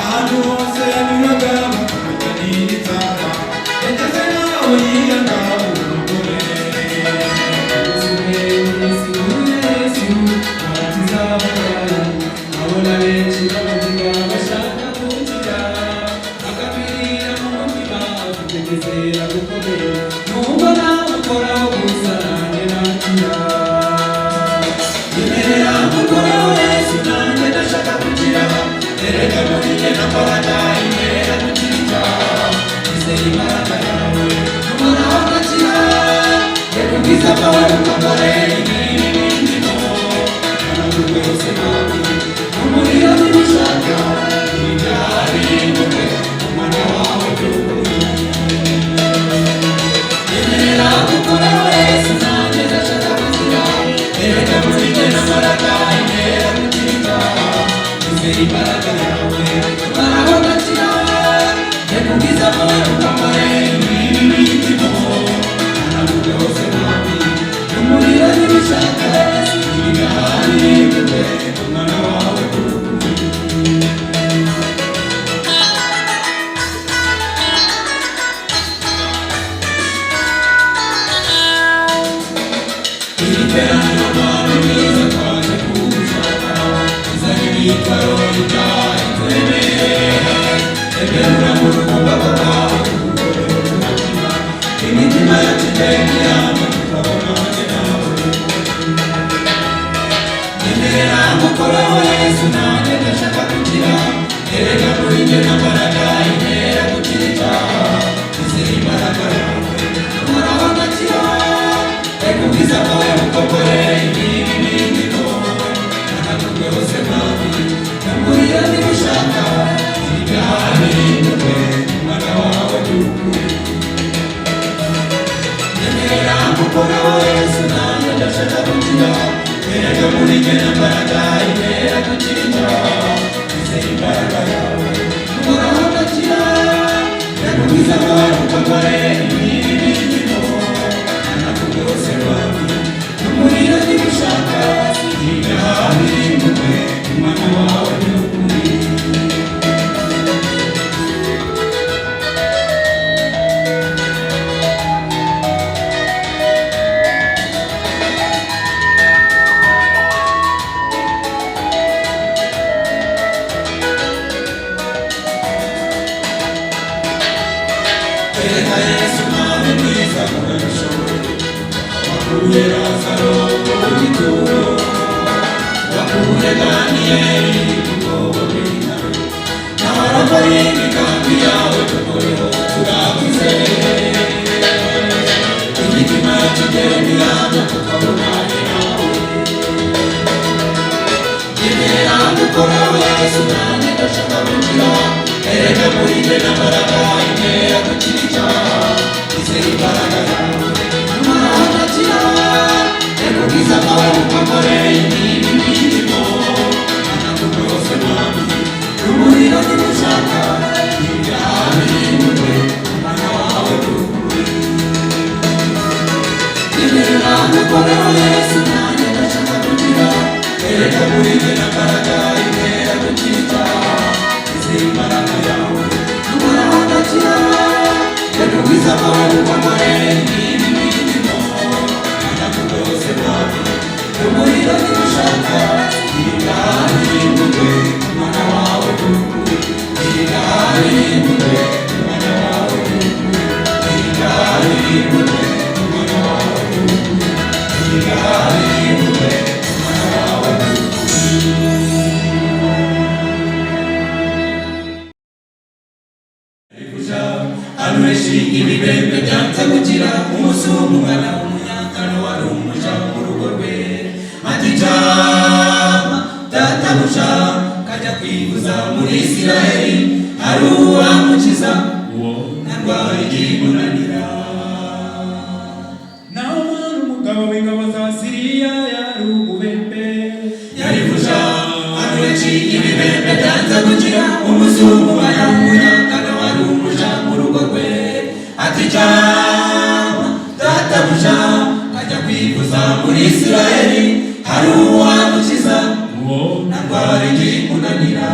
ahantu hose bibaga bakajyanira inzara yageze nawe yiyanga umugore uzuye umunsi w'Yesu abatiza abarwayi abona benshi babavuga bashaka gukira agapirira mu mutima kutegezera gukomeye nubwo nawe ukoraho gusa nanjye nakira yemerera gukoraho Yesu nanjye ndashaka kugira erega muri njye nambaraga intera gukira izeye imbaraga yawe uhoraho ugakira reka ubwiza bwawe bukongore ibindi bindimo hanagurwe hose nawe umuriro n'ibishaka ibyaha bihinduke umwana wawe by'ukuri yemerera gukoraho Yesu nanjye ndashaka kugira erega muri njye nambaraga intera gukira izeye imbaraga yawe uhoraho ugakira reka ubwiza bwawe bukongore ibindi bindimo hanagurwe hose nawe umuriro n'ibishaka ibyaha bihinduke umwana wawe by'ukuri iterambere rwanda mwiza twaje kugushaka izanye imyitwaro y'ibyaha ituremereye emerura mu rukundo rwawe kugukorera umutima imitima yacu igendeyamo tukabona hamwe nawe yemerera gukoraho Yesu nanjye ndashaka kugira erega muri njye nambaraga intera gukira icyaha izeye imbaraga yawe uhoraho ugakira reka ubwiza bwawe bukongore ibibi bindimo hanagurwe hose nabi umuriro n'ibishaka ibyaha bihinduke umwana wawe by'ukuri yemerera gukoraho Yesu nanjye ndashaka kugira erega muri njye nambaraga intera gukira icyaha izeye imbaraga yawe uhoraho ugakira reka ubwiza bwawe bukongore ibibi bindimo hanagurwe hose nabi umuriro n'ibishaka ibyaha bihinduke umwana wawe by'ukuri erega Yesu mwami mwiza urabishoboye wakuye Lazaro mu gituro wakuye Daniyeli mu mwobo w'intare n'abarokore imigambi yawe tukoreho turakwizeye imitima yacu igenderamo tukabonane nawe yemerera gukoraho Yesu nanjye ndashaka kugira erega muri njye nambaraga intera gukira icyaha izeye imbaraga yawe uhoraho ugakira reka ubwiza bwawe bukongore ibibi bindimo hanagurwe hose nabi umuriro n'ibishaka ibyaha bihinduke umwana wawe by'ukuri yemerera gukoraho Yesu nanjye ndashaka kugira erega muri njye nambaraga intera gukira icyaha izeye imbaraga yawe uhoraho ugakira reka ubwiza bwawe bukongore ibibi bindimo hanagurwe hose nabi umuriro n'ibishaka ibyaha bihinduke umwana wawe by'ukuri ibyaha bihinduke umwana wawe by'ukuri ibyaha bihinduke umwana wawe by'ukuri ibyaha bihinduke umwana wawe anureshi ibibembe byanze kugira umunsi w'umwana w'umunyakano wari umuja mu rugo rwe ati jama databuja kajya kwivuza muri Isiraheli hari uwamukiza uwo ntarwara ikimunanira naho umugabo w'ingabo za Siriya yari ububembe yarivuja anureshi ibibembe byanze kugira umunsi w'umwana w'umunyakano wari umuja mu rugo rwe ati jama databuja kajya kwivuza muri Isiraheli hari uwamukiza uwo ntarwara ikimunanira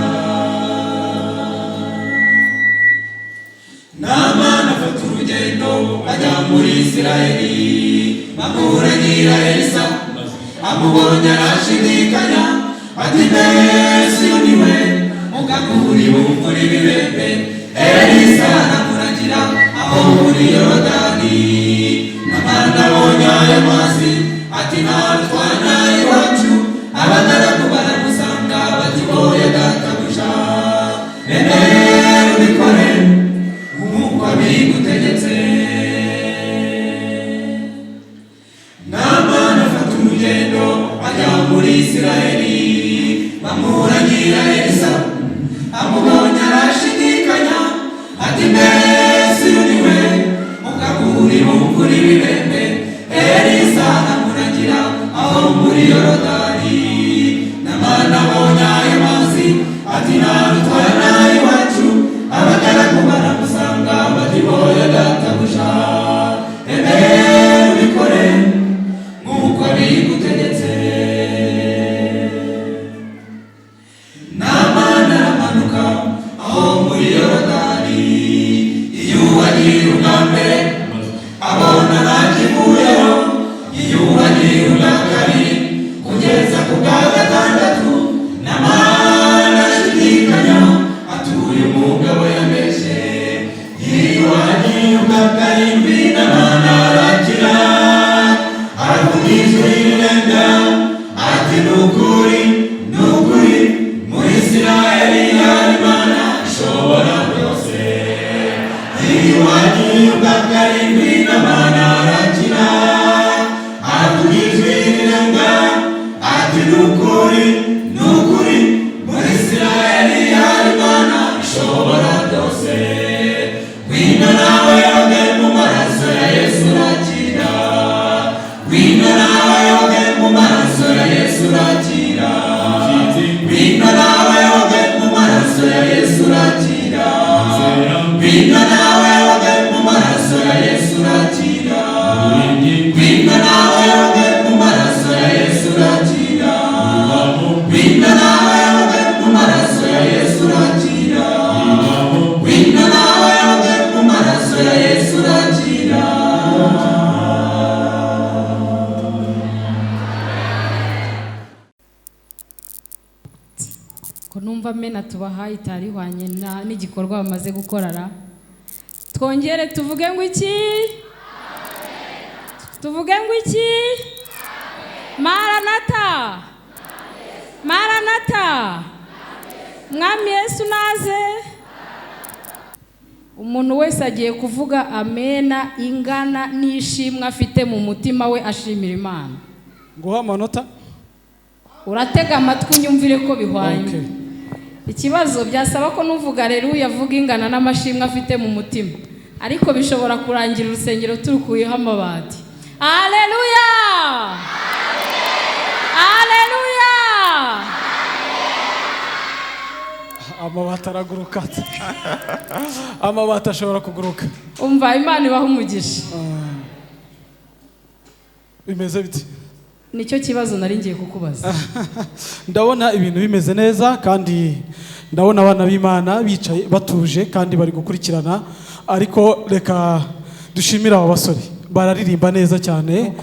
amuranyira Elisa amubonye arashidikanya ati mbese uyu ni we mugabo uri bumvura ibibembe Elisa aramuragira aho muri Yorodani n'abana abonye ayo mazi ati ntatwana iwacu abagaragu baramusanga bati boye databuja ubikore nk'uko bigutegetse Namani afata urugendo ajya muri Isiraheli bamuranyira Elisa amubonye arashidikanya ati mbese uyu ni we mugabo uri bumvura ibibembe Elisa amuragira aho muri Yorodani n'abana abonye ayo mazi ati ntarutwana iwacu abagaragu baramusanga bati boye databuja ubikore nk'uko bigutegetse Namani aramanuka aho muri Yorodani yiyuhagira ubwa mbere abona ntakivuyeho yiyuhagira ubwa kabiri kugeza ku bwa gatandatu Namani ashidikanya atuye umugabo yameshe yiyuhagira ubwa karindwi Namani arakira aravuga ijwi rirenga ati nukuri muri Isiraheli hari Imana ishobora byose yiyuhagira ubwa karindwi Namani arakira aravuga ijwi rirenga ati nukuri muri Isiraheli hari Imana ishobora byose wino nawe yoge mu maraso ya Yesu urakira wino nawe yoge mu maraso ya Yesu urakira wino nawe yoge mu maraso ya Yesu urakira wino nawe yoge mu maraso ya Yesu urakira wino nawe yoge mu maraso ya Yesu urakira wino nawe yoge mu maraso ya Yesu urakira wino nawe yoge mu maraso ya Yesu urakira ko numva mena tubahaye itarihwanye n'igikorwa bamaze gukorara twongere tuvuge ngo iki tuvuge ngo iki Maranatha Maranatha Mwami Yesu naze umuntu wese agiye kuvuga amena ingana n'ishimwe afite mu mutima we ashimira Imana nguha amanota uratega amatwi unyumvire ko bihwanye ikibazo byasaba ko nuvuga haleluya avuga ingana n'amashimwe afite mu mutima ariko bishobora kurangira urusengero turukuyeho amabati haleluya haleluya amabati araguruka amabati ashobora kuguruka umva Imana ibaha umugisha bimeze biti nicyo kibazo nari ngiye kukubaza ndabona ibintu bimeze neza kandi ndabona abana b'Imana bicaye batuje kandi bari gukurikirana ariko reka dushimira aba basore bararirimba neza cyane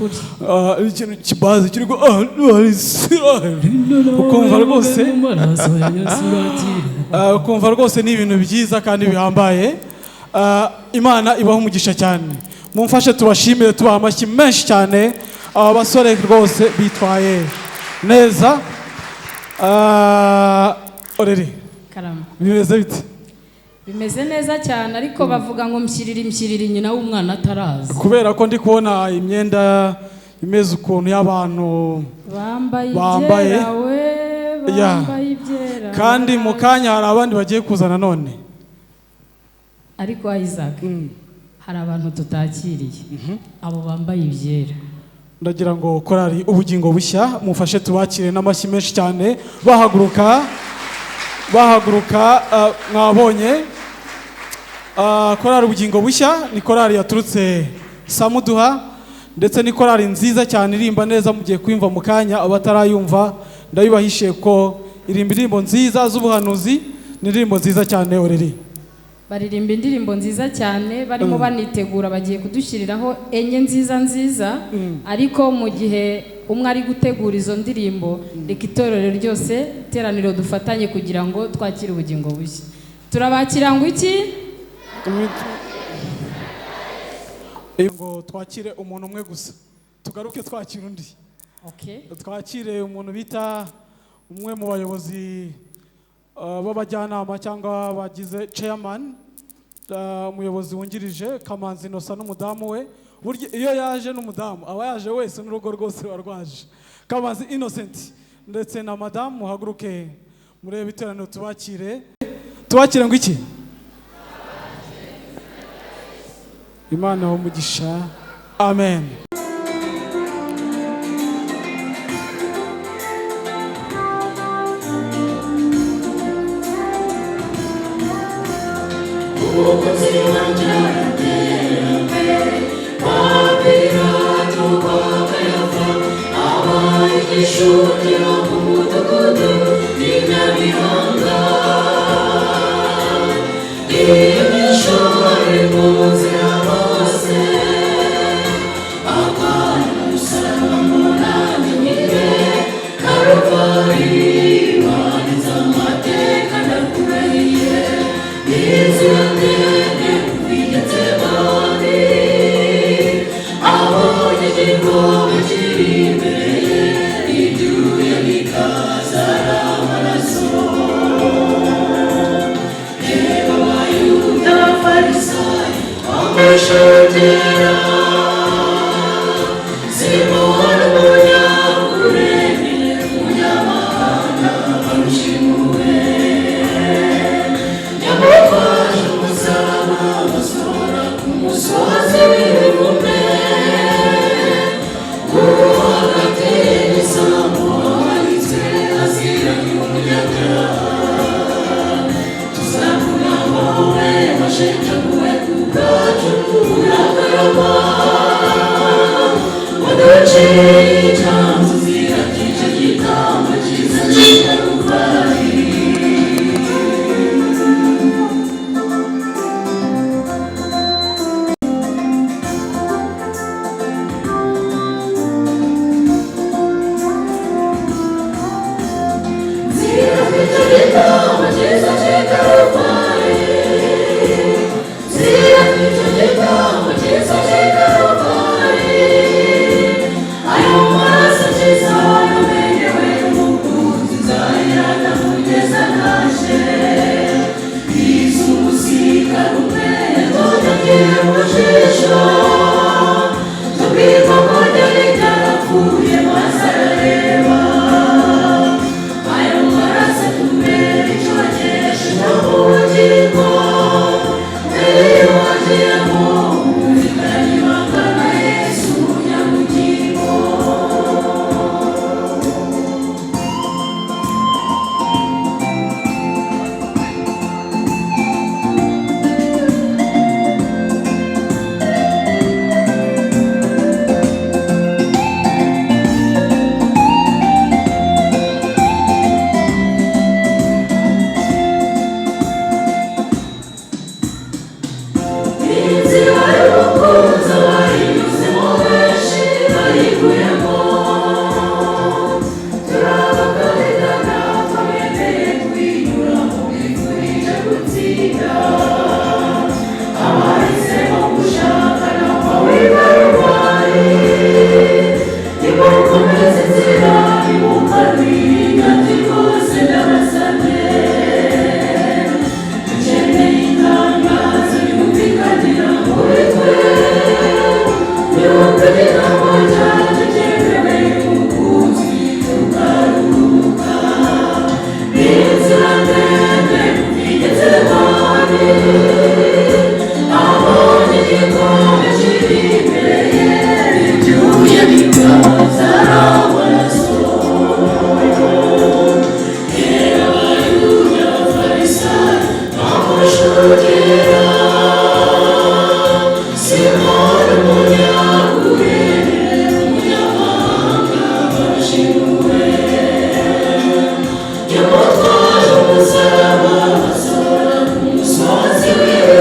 ikintu kibazi kiri go ukumva rwose ni ibintu byiza kandi bihambaye Imana ibaha umugisha cyane mumfashe tubashimire tubaha amashyi menshi cyane aba basore rwose bitwaye neza orere karama bimeze bite bimeze neza cyane ariko bavuga ngo mshyirira nyina w'umwana ataraza kubera ko ndi kubona imyenda imeze ukuntu y'abantu bambaye ibyera kandi mu kanya hari abandi bagiye kuzana none ariko Isaac hari abantu tutakiriye abo bambaye ibyera ndagira ngo korari ubugingo bushya mufashe tubakire n'amashyi menshi cyane bahaguruka mwabonye korari ubugingo bushya ni korari yaturutse Samuduha ndetse ni korari nziza cyane irimba neza mugiye kwimva mu kanya abatarayumva ndabibahishiye ko irimba indirimbo nziza z'ubuhanuzi ni indirimbo nziza cyane oreri baririmba indirimbo nziza cyane barimo banitegura bagiye kudushyiriraho enye nziza ariko mu gihe umwe ari gutegura izo ndirimbo reka itorero ryose iteraniro dufatanye kugira ngo twakire ubugingo bushya. Turabakira ngo iki? Ngo twakire umuntu umwe gusa, tugaruke twakira undi. Twakire umuntu bita umwe mu bayobozi b'abajyanama cyangwa bagize chairman, umuyobozi wungirije Kamanzi Innocent n'umudamu we. Burya iyo yaje n'umudamu aba yaje wese n'urugo rwose warwaje. Kamanzi Innocent ndetse na madamu muhaguruke murebe iteraniro tubakire ngo iki? Imana umugisha. Amen. You're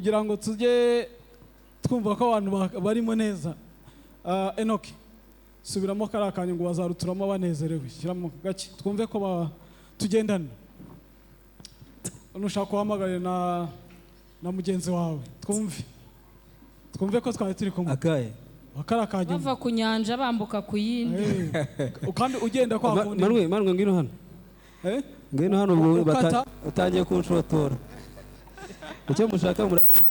kugira ngo tujye twumva ko abantu barimo neza. Enoki, subiramo kariya kanyu ngo bazaruturamo banezerewe. Shyiramo gake twumve ko tugendana. Nushaka kuhamagarira na mugenzi wawe twumve ko twari turi kumwe. Akaye kariya kanyu bava ku nyanja bambuka ku yindi. Kandi ugenda kwa kundi. Manwe ngwino hano. Ngwino hano ubwo utangiye kunshotora. Icyo mushaka murakiba.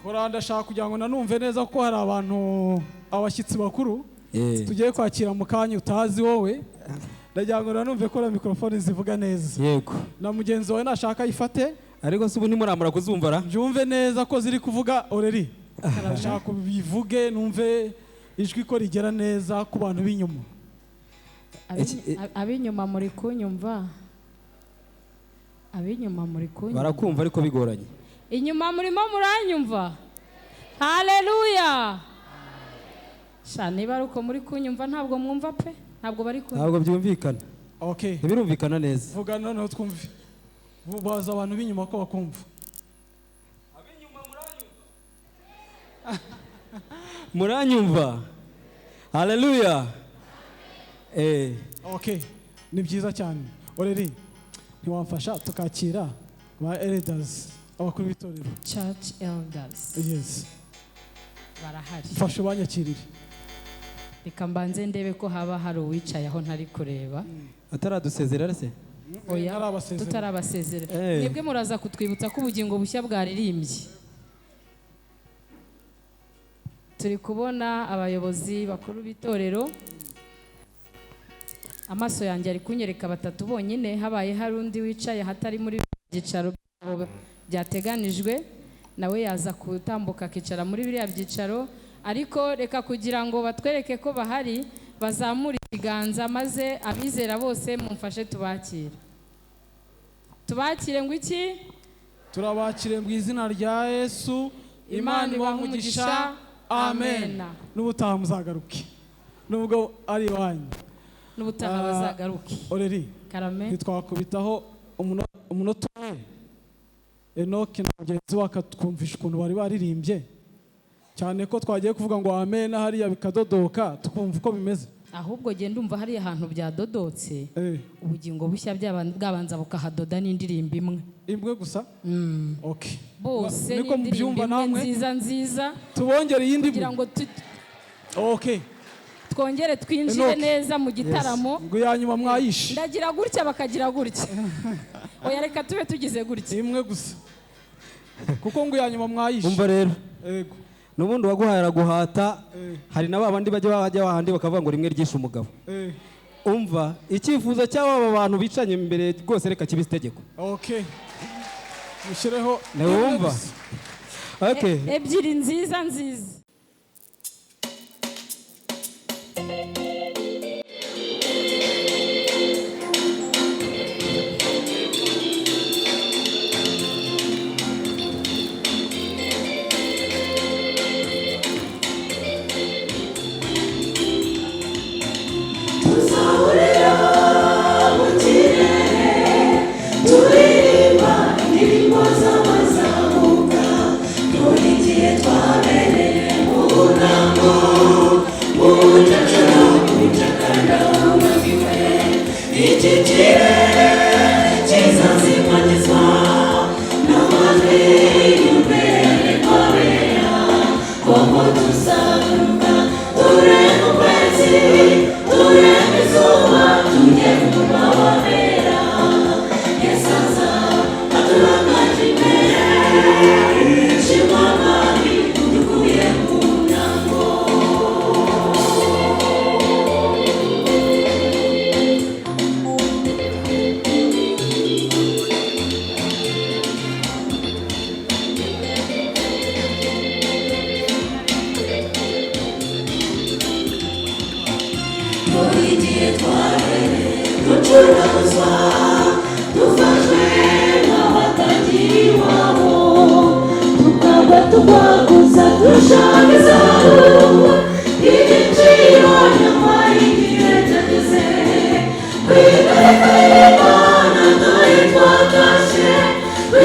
Kora ndashaka kugira ngo nanumve neza ko hari abantu abashyitsi bakuru tugiye kwakira mu kanya utazi wowe. Ndagira ngo nanumve ko mikrofone zivuga neza. Yego. Na mugenzi wawe nashaka yifate. Ariko se ubu ntimuramura kuzumva ra? Byumve neza ko ziri kuvuga oreri. Ndashaka bivuge numve ijwi ko rigera neza ku bantu b'inyuma. Abinyuma muri kunyumva. Abinyuma muri kunyumva. Barakumva ariko bigoranye. Inyuma murimo muranyumva. Haleluya. Niba ari uko muri kunyumva ntabwo mwumva pe. Ntabwo bari kunyumva. Ntabwo byumvikana. Okay. Ntibirumvikana neza. Vuga noneho twumve. Baza abantu b'inyuma ko bakumva. Abinyuma muranyumva. Muranyumva. Haleluya. Okay. Ni byiza cyane. Oreri ntiwamfasha tukakira ba elders abakuru b'itorero. Church elders. Yes. Barahari. Fasha banyakirire. Reka mbanze ndebe ko haba hari uwicaye aho ntari kureba. Ataradusezera se? Oya, tutarabasezera. Mwebwe muraza kutwibutsa ko ubugingo bushya bwaririmbye. Turi kubona abayobozi bakuru b'itorero. Amaso yanjye ari kunyereka batatu bonyine, habaye hari undi wicaye hatari muri byicaro byateganijwe, nawe yaza kutambuka akicara muri biriya byicaro. Ariko reka kugira ngo batwereke ko bahari, bazamura ikiganza maze abizera bose mumfashe tubakire. Tubakire ngo iki? Turabakire mu izina rya Yesu. Imana ibamugisha. Amen. N'ubutaha muzagaruke. Nubwo ari wanyu. N'ubutaha bazagaruke. Oreri. Karame. Nitwakubitaho umunota umwe. Enoki na mugenzi we akatwumvisha ukuntu bari baririmbye. Cyane ko twagiye kuvuga ngo amen hariya bikadodoka tukumva uko bimeze. Ahubwo genda umva hari ahantu byadodotse. Ubugingo bushya bwabanza bukahadoda n'indirimbo imwe gusa. Okay. Bose n'indirimbo nziza tubongere iyindi kugira ngo okay, twongere twinjire neza mu gitaramo. Ngo yanyuma mwayishe ndagira gutya bakagira gutya. Oya reka tube tugize gutya imwe gusa kuko ngo yanyuma mwayishe. Umva rero. Yego. Nubundi waguhayira guhata. Hari na babandi bajya bahandi bakavuga ngo rimwe ryishe umugabo. Umva icyifuzo cy'aba bantu bicanye imbere rwose reka kibise itegeko. Okay. Mushireho. Wumva. Okay. Ebyiri nziza. We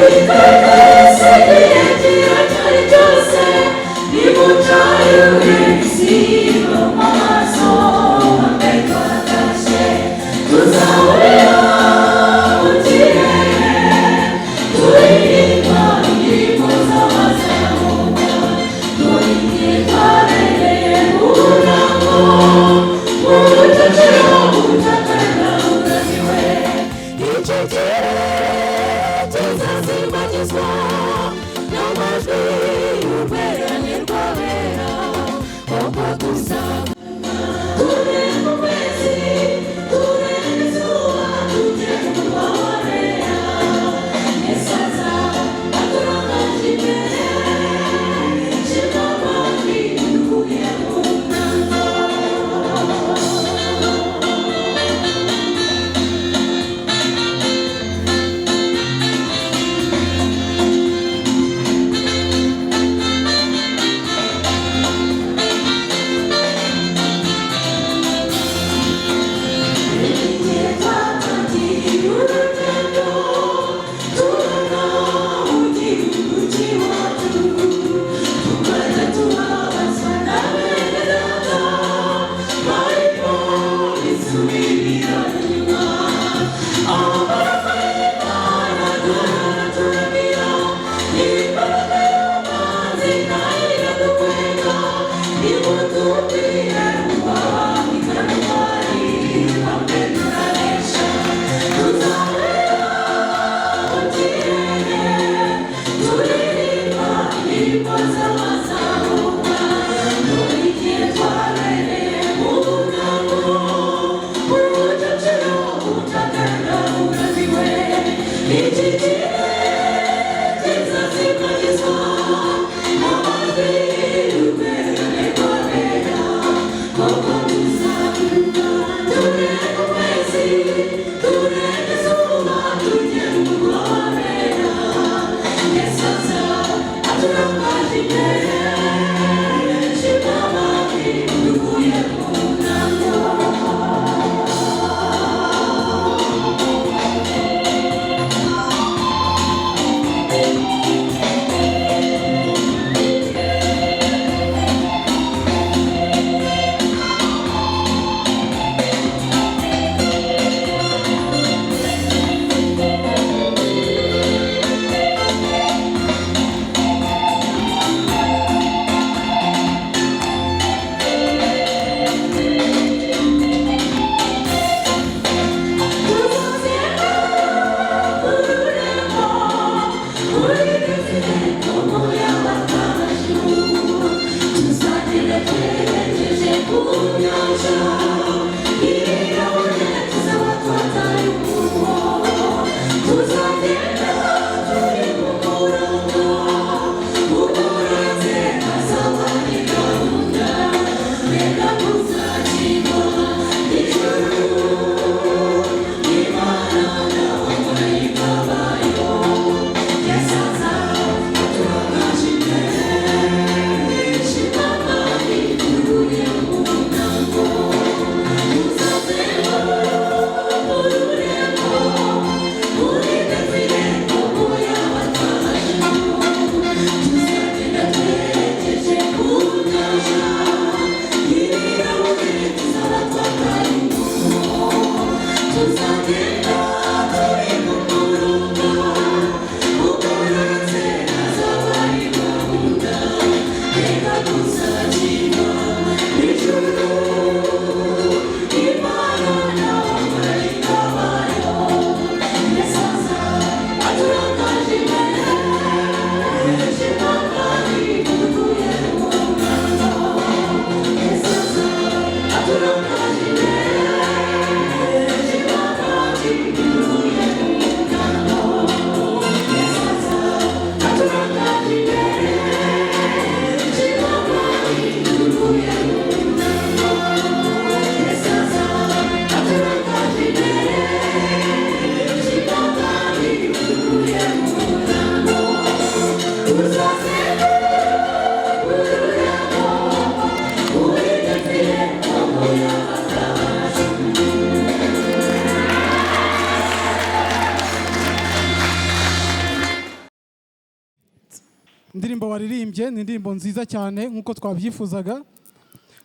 baririmbye ni indirimbo nziza cyane nk'uko twabyifuzaga,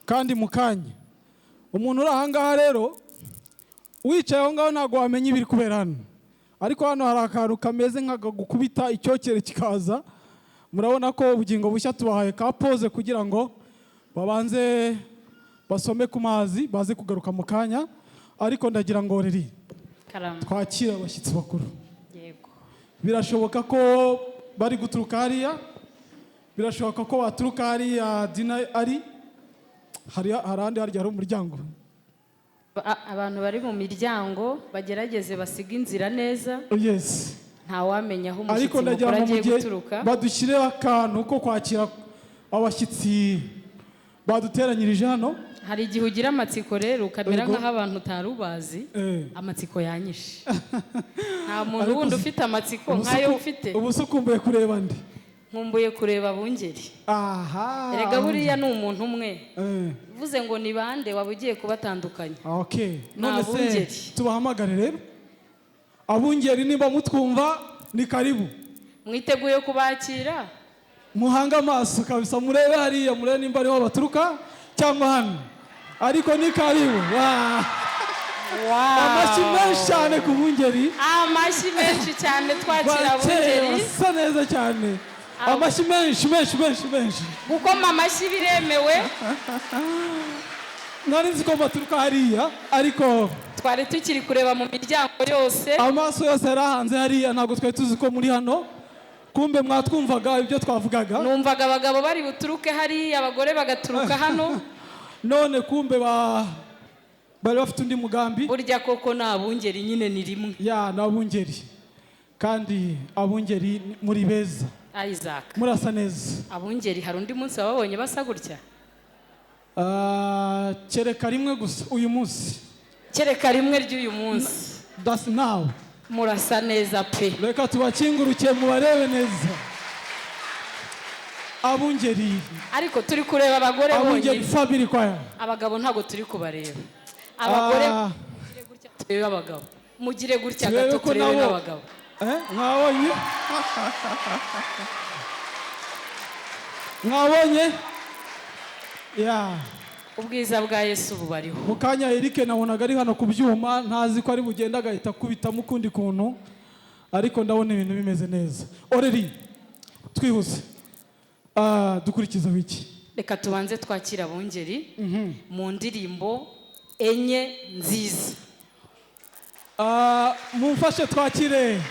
kandi mu kanya umuntu uri aha ngaha rero wicaye aho ngaho ntabwo wamenya ibiri kubera hano, ariko hano hari akantu kameze nk'agukubita icyokere kikaza. Murabona ko ubugingo bushya tubahaye ka pose kugira ngo babanze basome ku mazi baze kugaruka mu kanya, ariko ndagira ngo riri twakira abashyitsi bakuru. Yego. Birashoboka ko bari guturuka hariya, birashoboka ko baturuka hariya Dina ari harandi hari umuryango. Abantu bari mu miryango bagerageze basiga inzira neza. Yes. Nta wamenya aho ariko umushyitsi ndagira mukuru ngo agiye guturuka. Badushyireho akantu ko kwakira abashyitsi baduteranyirije hano. Hari igihe ugira amatsiko rero ukamera nk'aho abantu utari ubazi, amatsiko yanyishe. Nta muntu wundi ufite amatsiko nk'ayo ufite. Ubu se ukumbuye kureba ndi? Nkumbuye kureba Abungeri. Aha. Erega buriya ni umuntu umwe. Uvuze ngo ni bande waba ugiye kubatandukanya. Okay. None se tubahamagare rero. Abungeri niba mutwumva ni karibu. Mwiteguye kubakira? Muhanga amaso kabisa murebe hariya, murebe nimba ariho baturuka cyangwa hano. Ariko ni karibu. Amashyi menshi cyane ku Bungeri. Amashyi menshi cyane twakira Bungeri. Basa neza cyane. Amashyi menshi. Gukoma amashyi biremewe. Nari nzi ko baturuka hariya, ariko twari tukiri kureba mu miryango yose. Amaso yose yarahanze hariya, ntabwo twari tuzi ko muri hano. Kumbe mwatwumvaga ibyo twavugaga. Numvaga abagabo bari buturuke hariya, abagore bagaturuka hano. None kumbe bari bafite undi mugambi. Burya koko na Abungeri nyine ni rimwe. Ya na Abungeri. Kandi Abungeri muri beza. Isaac. Murasa neza. Abungeri hari undi munsi wababonye basa gutya? Kereka rimwe gusa uyu munsi. Kereka rimwe ry'uyu munsi. That's now. Murasa neza pe. Reka tubakinguruke mubarebe neza. Abungeri. Ariko turi kureba abagore bonyine. Abungeri Fabiri kwaya. Abagabo ntago turi kubareba. Abagore mugire gutya turebe abagabo. Mugire gutya gato turebe n'abagabo. Mwabonye? Mwabonye? Ya. Ubwiza bwa Yesu bubariho. Mukanya Eric nabonaga ari hano ku byuma, ntazi ko ari bugenda agahita kubitamo ukundi kuntu, ariko ndabona ibintu bimeze neza. Oreri twihuse. Dukurikiza wiki. Reka tubanze twakira Abungeri mu ndirimbo enye nziza. Mumfashe twakire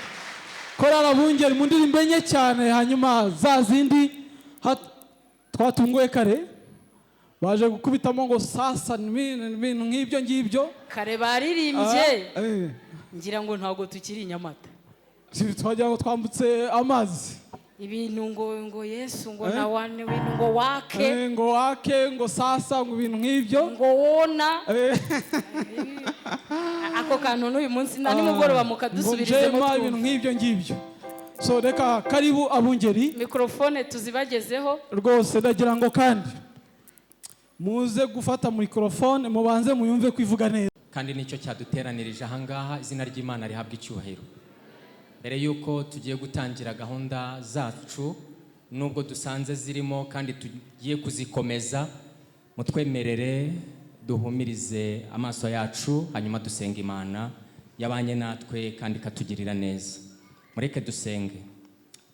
korali Abungeri mu ndirimbo enye cyane, hanyuma za zindi twatunguye kare baje gukubitamo ngo sasa ibintu nk'ibyo ngibyo kare baririmbye. Ngira ngo ntabwo tukiri Nyamata. Twajya ngo twambutse amazi. Ibintu ngo Yesu ngo na wane ibintu ngo wake ngo sasa ngo ibintu nk'ibyo ngo wona. Ako kantu n'uyu munsi na nimugoroba mukadusubirizemo ibintu nk'ibyo ngibyo. So reka karibu Abungeri. Mikrofone tuzibagezeho. Rwose ndagira ngo kandi muze gufata mikrofone mubanze muyumve kwivuga neza. Kandi nicyo cyaduteranirije aha ngaha, izina ry'Imana rihabwa icyubahiro. Mbere yuko tugiye gutangira gahunda zacu, nubwo dusanze zirimo kandi tugiye kuzikomeza, mutwemerere duhumirize amaso yacu hanyuma dusenga Imana yabanye natwe kandi katugirira neza. Mureke dusenge.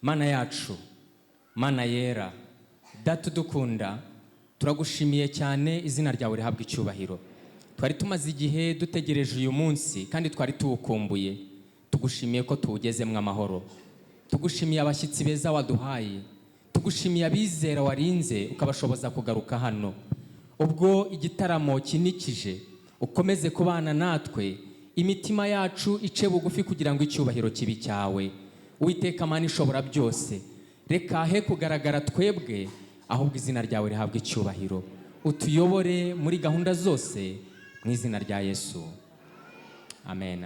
Mana yacu, Mana yera, Data udukunda, turagushimiye cyane, izina ryawe rihabwa icyubahiro. Twari tumaze igihe dutegereje uyu munsi kandi twari tuwukumbuye. Tugushimiye ko tuwugezemwe amahoro. Tugushimiye abashyitsi beza waduhaye. Tugushimiye abizera warinze ukabashoboza kugaruka hano. Ubwo igitaramo kinikije, ukomeze kubana natwe, imitima yacu ice bugufi kugira ngo icyubahiro kibi cyawe. Uwiteka Mana ishobora byose, reka he kugaragara twebwe, ahubwo izina ryawe rihabwa icyubahiro. Utuyobore muri gahunda zose mu izina rya Yesu. Amen.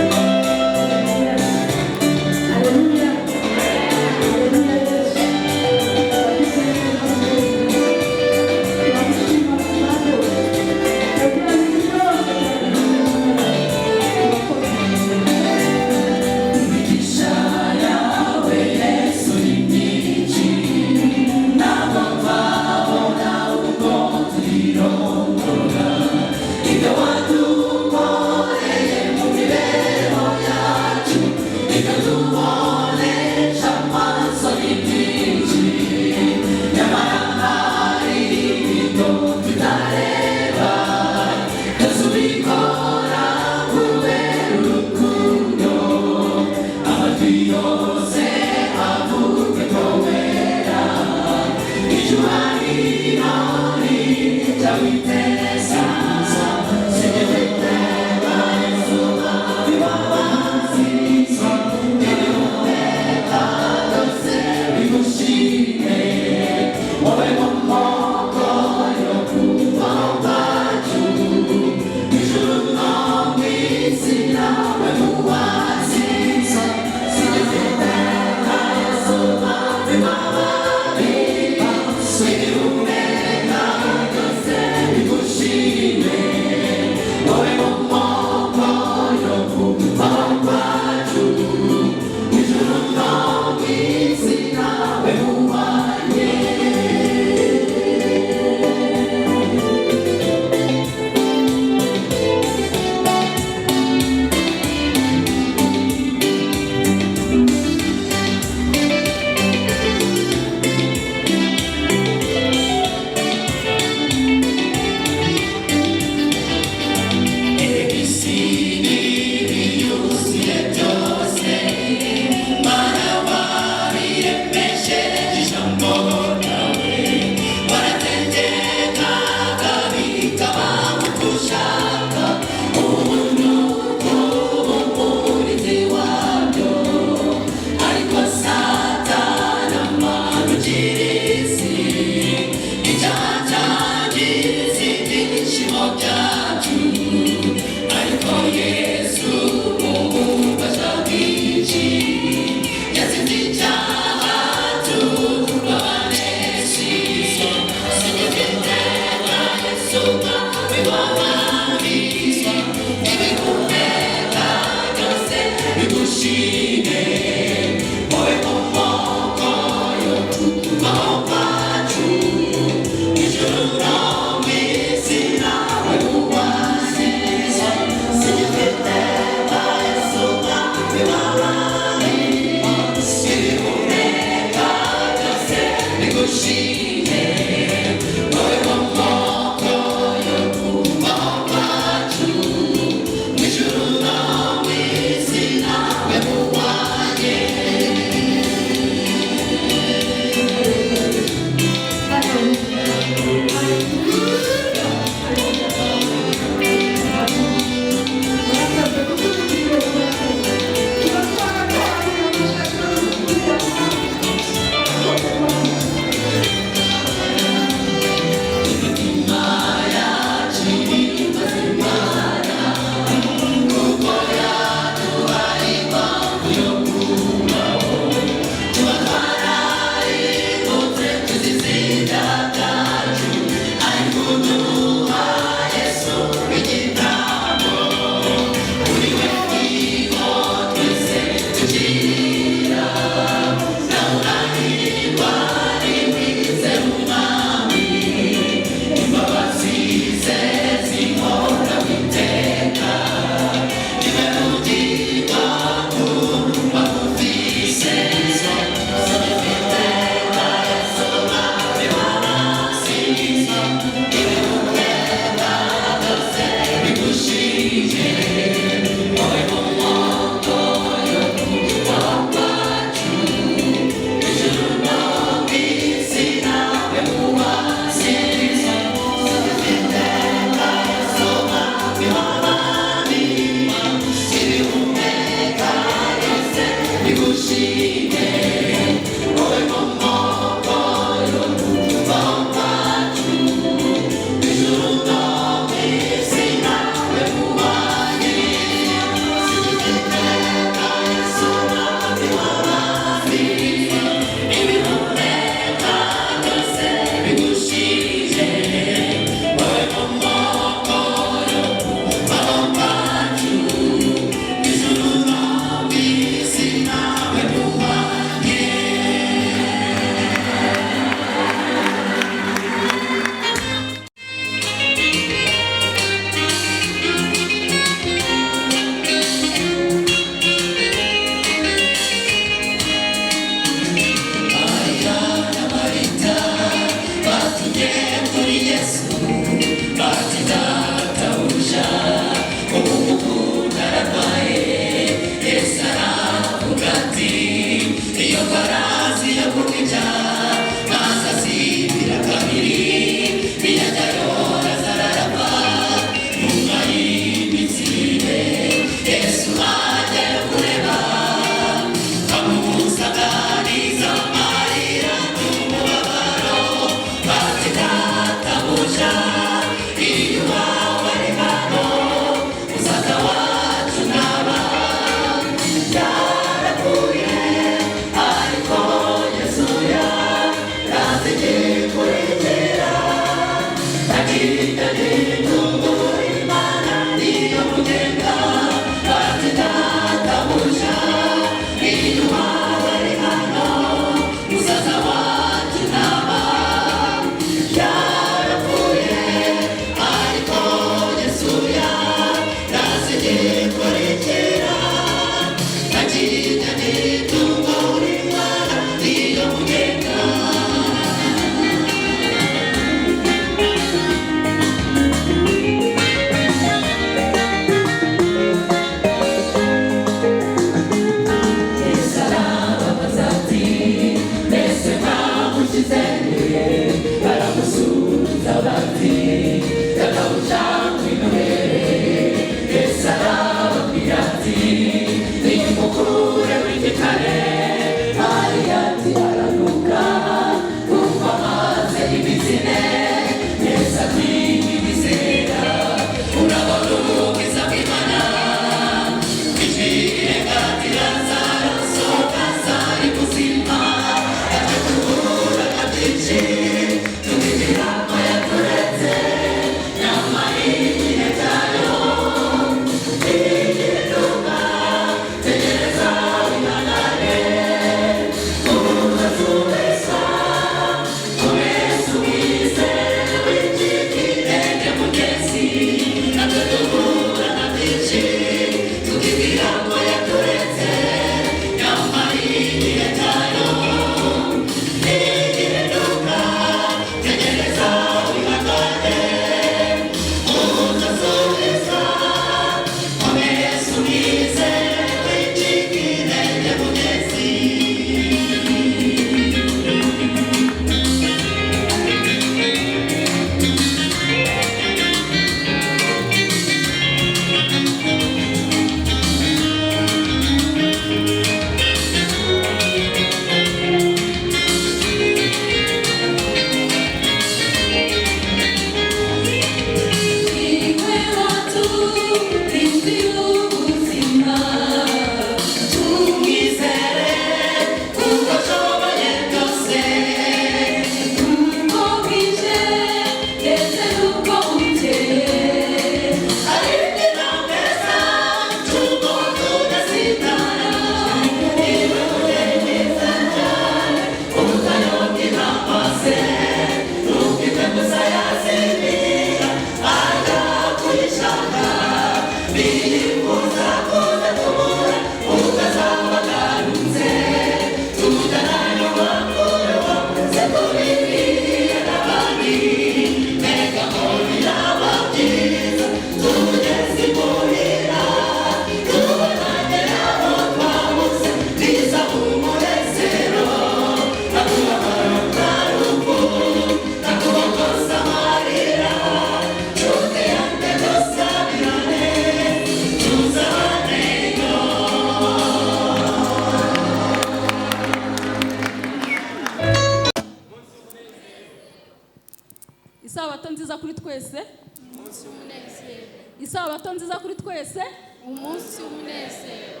isabato nziza kuri twese. umunsi w'umunezero, Isabato nziza kuri twese. umunsi w'umunezero.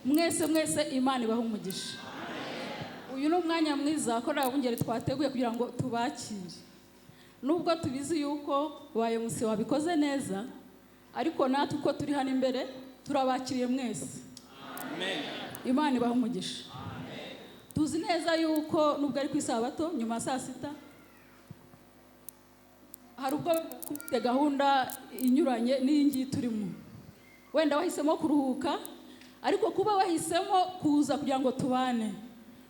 Mwese Imana ibahe umugisha. Uyu ni umwanya mwiza ko n'abungeri twateguye kugira ngo tubakire. Nubwo tubizi yuko bayemusi wabikoze neza, ariko natwe uko turi hano imbere turabakiriye mwese. Amen. Imana ibahe umugisha. Tuzi neza yuko nubwo ari ku isabato nyuma ya saa sita hari ubwo bafite gahunda inyuranye n'iyi ngiyi turimo. Wenda wahisemo kuruhuka, ariko kuba wahisemo kuza kugira ngo tubane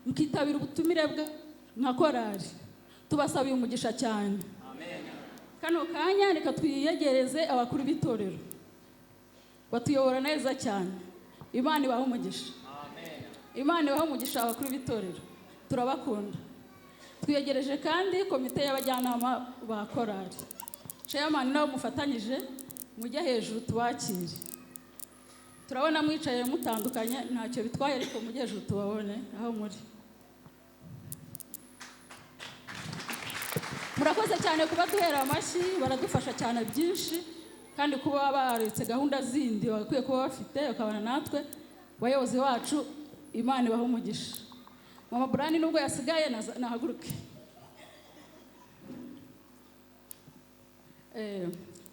mukitabira ubutumire bwe nka korari, tubasabiye umugisha cyane. Kano kanya reka twiyegereze abakuru b'itorero batuyobora neza cyane. Imana ibahe umugisha. Imana ibahe umugisha abakuru b'itorero, turabakunda. Twiyegereje kandi komite y'abajyanama ba korari. Chairman nawe mufatanyije mujya hejuru tubakire. Turabona mwicaye mutandukanye ntacyo bitwaye, ariko mujye hejuru tubabone aho muri. Murakoze cyane kuba duhera amashyi, baradufasha cyane byinshi, kandi kuba baretse gahunda zindi bakwiye kuba bafite bakabana natwe. Bayobozi bacu, Imana ibahe umugisha. Mama Brani nubwo yasigaye nahaguruke.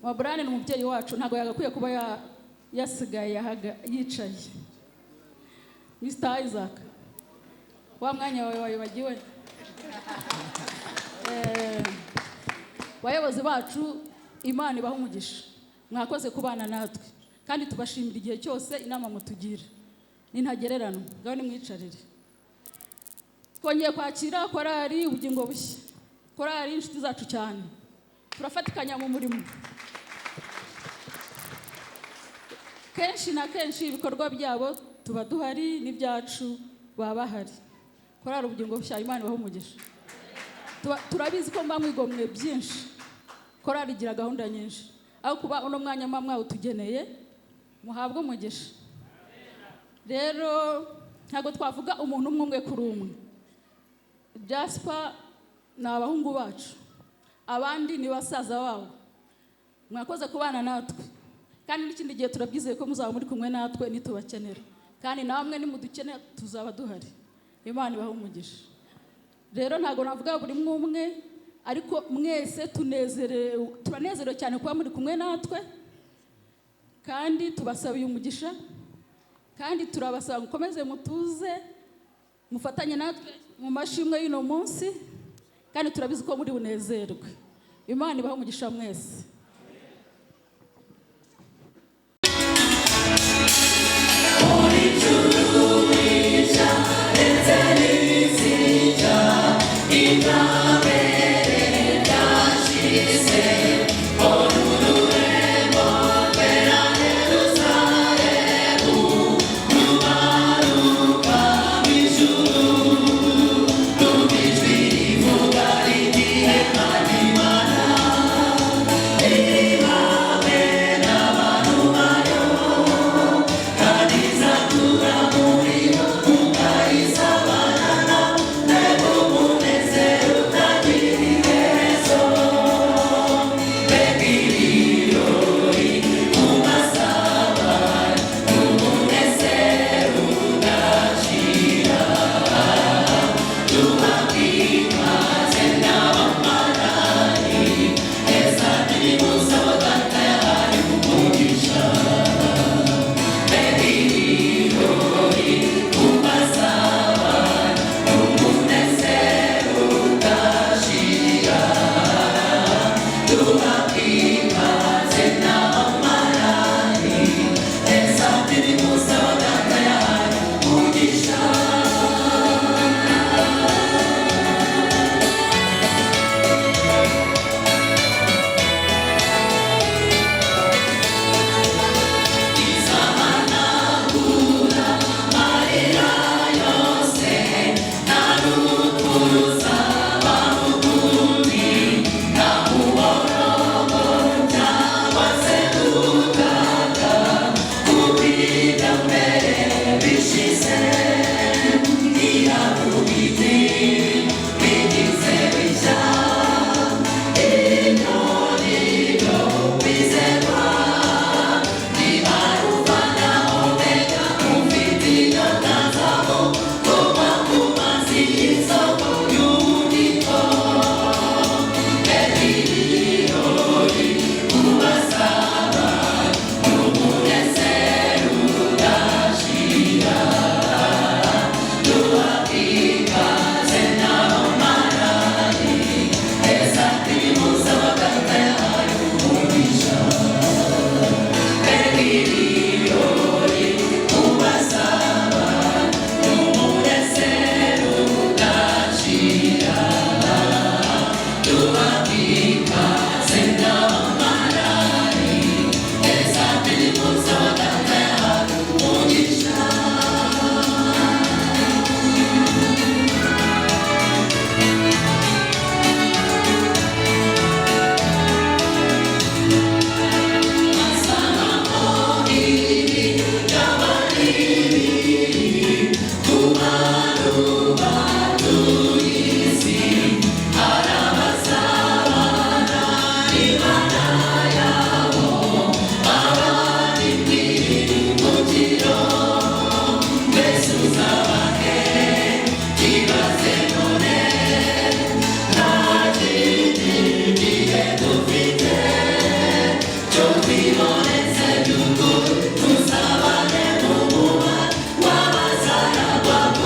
Mama Brani ni umubyeyi wacu, ntabwo yagakwiye kuba yasigaye yicaye. Mr. Isaac, wa mwanya wawe wayibagiwe. Bayobozi bacu, Imana ibahe umugisha. Mwakoze kubana natwe, kandi tubashimira igihe cyose inama mutugira. Nintagererano, ngaho nimwicarire. Twongeye kwakira korari ubugingo bushya. Korari inshuti zacu cyane. Turafatikanya mu murimo. Kenshi na kenshi ibikorwa byabo tuba duhari, n'ibyacu baba bahari. Korari ubugingo bushya, Imana ibahe umugisha. Turabizi ko mba mwigomwe byinshi. Korari igira gahunda nyinshi. Aho kuba uno mwanya mwa utugeneye, muhabwe umugisha. Rero ntabwo twavuga umuntu umwe kuri umwe. Jasper ni abahungu bacu, abandi ni basaza babo. Mwakoze kubana natwe, kandi n'ikindi gihe turabwizeye ko muzaba muri kumwe natwe nitubakenera, kandi namwe nimudukenera tuzaba duhari. Imana ibahe umugisha. Rero ntabwo navuga buri umwe, ariko mwese turanezerewe cyane kuba muri kumwe natwe, kandi tubasabiye umugisha, kandi turabasaba mukomeze mutuze mufatanye natwe mu mashimwe y'uno munsi, kandi turabizi ko muri bunezerwe. Imana ibahe umugisha mwese. Hey!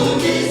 ubwiza